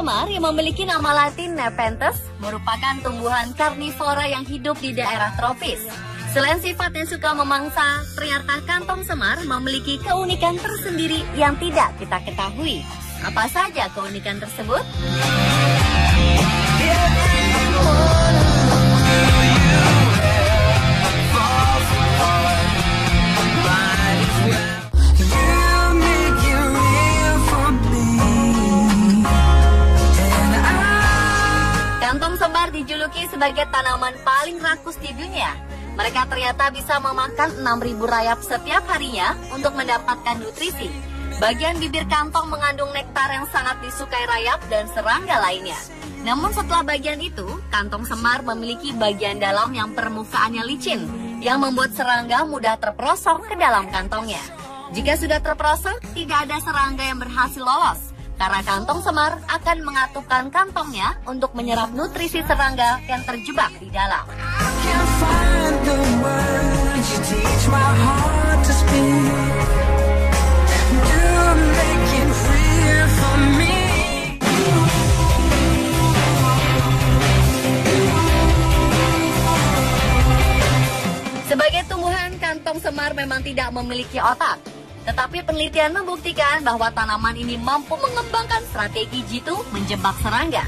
semar yang memiliki nama latin Nepenthes merupakan tumbuhan karnivora yang hidup di daerah tropis. Selain sifatnya suka memangsa, ternyata kantong semar memiliki keunikan tersendiri yang tidak kita ketahui. Apa saja keunikan tersebut? Kantong semar dijuluki sebagai tanaman paling rakus di dunia. Mereka ternyata bisa memakan 6.000 rayap setiap harinya untuk mendapatkan nutrisi. Bagian bibir kantong mengandung nektar yang sangat disukai rayap dan serangga lainnya. Namun setelah bagian itu, kantong semar memiliki bagian dalam yang permukaannya licin, yang membuat serangga mudah terperosok ke dalam kantongnya. Jika sudah terperosok, tidak ada serangga yang berhasil lolos, karena kantong semar akan mengatupkan kantongnya untuk menyerap nutrisi serangga yang terjebak di dalam. Sebagai tumbuhan, kantong semar memang tidak memiliki otak. Tetapi penelitian membuktikan bahwa tanaman ini mampu mengembangkan strategi jitu menjebak serangga.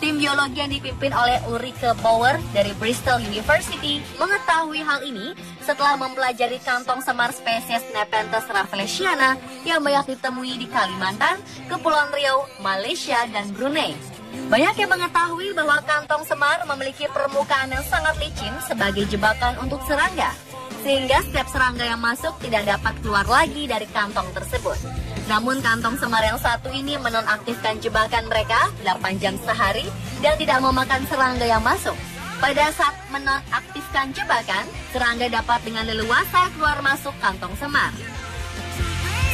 Tim biologi yang dipimpin oleh Ulrike Bauer dari Bristol University mengetahui hal ini setelah mempelajari kantong semar spesies Nepenthes rafflesiana yang banyak ditemui di Kalimantan, Kepulauan Riau, Malaysia, dan Brunei. Banyak yang mengetahui bahwa kantong semar memiliki permukaan yang sangat licin sebagai jebakan untuk serangga, sehingga setiap serangga yang masuk tidak dapat keluar lagi dari kantong tersebut. Namun kantong semar yang satu ini menonaktifkan jebakan mereka 8 jam sehari dan tidak memakan serangga yang masuk. Pada saat menonaktifkan jebakan, serangga dapat dengan leluasa keluar masuk kantong semar.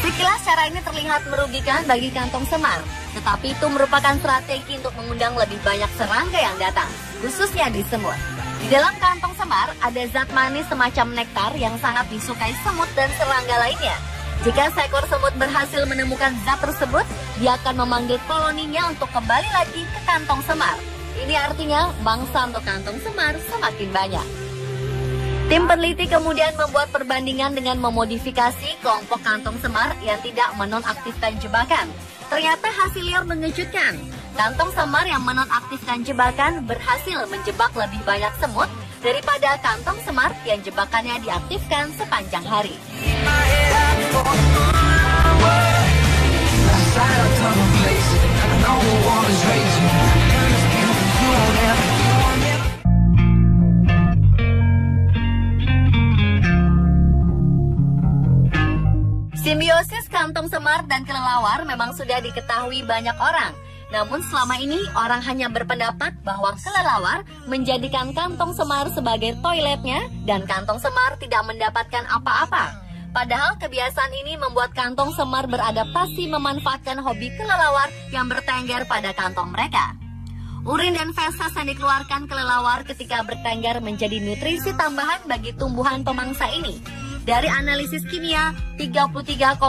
Sekilas cara ini terlihat merugikan bagi kantong semar, tetapi itu merupakan strategi untuk mengundang lebih banyak serangga yang datang, khususnya di semut. Di dalam kantong semar ada zat manis semacam nektar yang sangat disukai semut dan serangga lainnya. Jika seekor semut berhasil menemukan zat tersebut, dia akan memanggil koloninya untuk kembali lagi ke kantong semar. Ini artinya mangsa untuk kantong semar semakin banyak. Tim peneliti kemudian membuat perbandingan dengan memodifikasi kelompok kantong semar yang tidak menonaktifkan jebakan. Ternyata hasilnya mengejutkan. Kantong semar yang menonaktifkan jebakan berhasil menjebak lebih banyak semut daripada kantong semar yang jebakannya diaktifkan sepanjang hari. Simbiosis kantong semar dan kelelawar memang sudah diketahui banyak orang. Namun selama ini orang hanya berpendapat bahwa kelelawar menjadikan kantong semar sebagai toiletnya dan kantong semar tidak mendapatkan apa-apa. Padahal kebiasaan ini membuat kantong semar beradaptasi memanfaatkan hobi kelelawar yang bertengger pada kantong mereka. Urin dan feses yang dikeluarkan kelelawar ketika bertengger menjadi nutrisi tambahan bagi tumbuhan pemangsa ini. Dari analisis kimia, 33,8%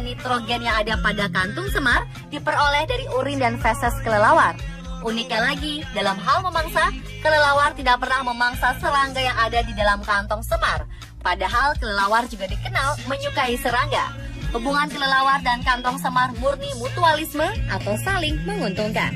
nitrogen yang ada pada kantung semar diperoleh dari urin dan feses kelelawar. Uniknya lagi, dalam hal memangsa, kelelawar tidak pernah memangsa serangga yang ada di dalam kantong semar. Padahal kelelawar juga dikenal menyukai serangga. Hubungan kelelawar dan kantong semar murni mutualisme atau saling menguntungkan.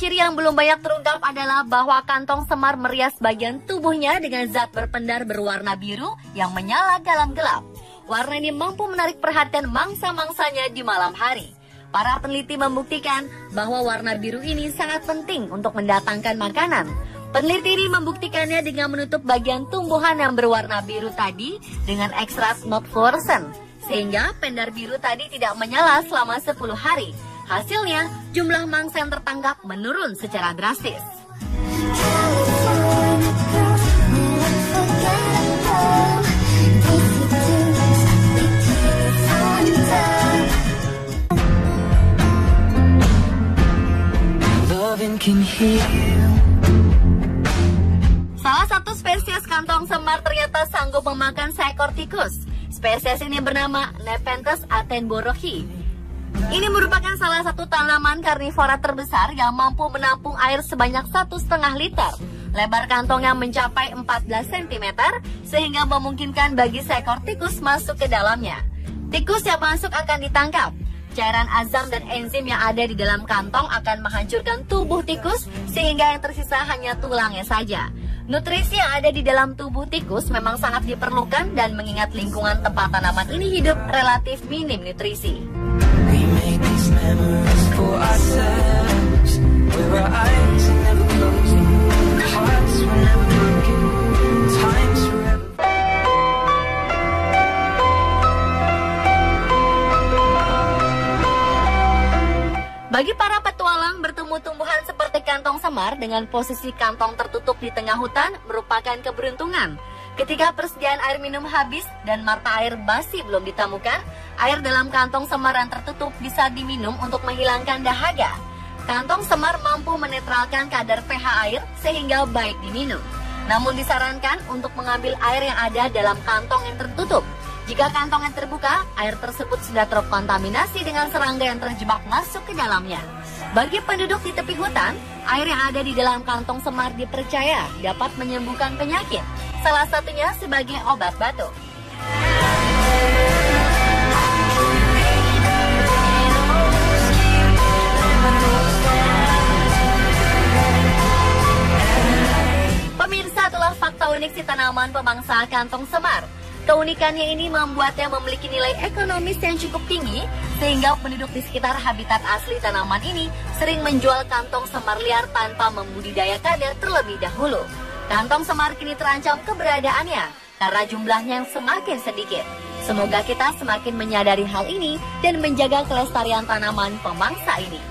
Ciri yang belum banyak terungkap adalah bahwa kantong semar merias bagian tubuhnya dengan zat berpendar berwarna biru yang menyala dalam gelap. Warna ini mampu menarik perhatian mangsa-mangsanya di malam hari. Para peneliti membuktikan bahwa warna biru ini sangat penting untuk mendatangkan makanan. Peneliti ini membuktikannya dengan menutup bagian tumbuhan yang berwarna biru tadi dengan ekstrak not fluorescent, sehingga pendar biru tadi tidak menyala selama 10 hari. Hasilnya, jumlah mangsa yang tertangkap menurun secara drastis. satu spesies kantong semar ternyata sanggup memakan seekor tikus. Spesies ini bernama Nepenthes attenboroughi. Ini merupakan salah satu tanaman karnivora terbesar yang mampu menampung air sebanyak 1,5 liter. Lebar kantongnya mencapai 14 cm, sehingga memungkinkan bagi seekor tikus masuk ke dalamnya. Tikus yang masuk akan ditangkap. Cairan azam dan enzim yang ada di dalam kantong akan menghancurkan tubuh tikus, sehingga yang tersisa hanya tulangnya saja. Nutrisi yang ada di dalam tubuh tikus memang sangat diperlukan, dan mengingat lingkungan tempat tanaman ini hidup relatif minim nutrisi. Bagi para petualang, bertemu tumbuhan seperti kantong semar dengan posisi kantong tertutup di tengah hutan merupakan keberuntungan. Ketika persediaan air minum habis dan mata air basi belum ditemukan, air dalam kantong semar yang tertutup bisa diminum untuk menghilangkan dahaga. Kantong semar mampu menetralkan kadar pH air sehingga baik diminum. Namun disarankan untuk mengambil air yang ada dalam kantong yang tertutup. Jika kantong yang terbuka, air tersebut sudah terkontaminasi dengan serangga yang terjebak masuk ke dalamnya. Bagi penduduk di tepi hutan, air yang ada di dalam kantong semar dipercaya dapat menyembuhkan penyakit, salah satunya sebagai obat batuk. Pemirsa, itulah fakta unik si tanaman pemangsa kantong semar. Keunikannya ini membuatnya memiliki nilai ekonomis yang cukup tinggi, sehingga penduduk di sekitar habitat asli tanaman ini sering menjual kantong semar liar tanpa membudidayakannya terlebih dahulu. Kantong semar kini terancam keberadaannya karena jumlahnya yang semakin sedikit. Semoga kita semakin menyadari hal ini dan menjaga kelestarian tanaman pemangsa ini.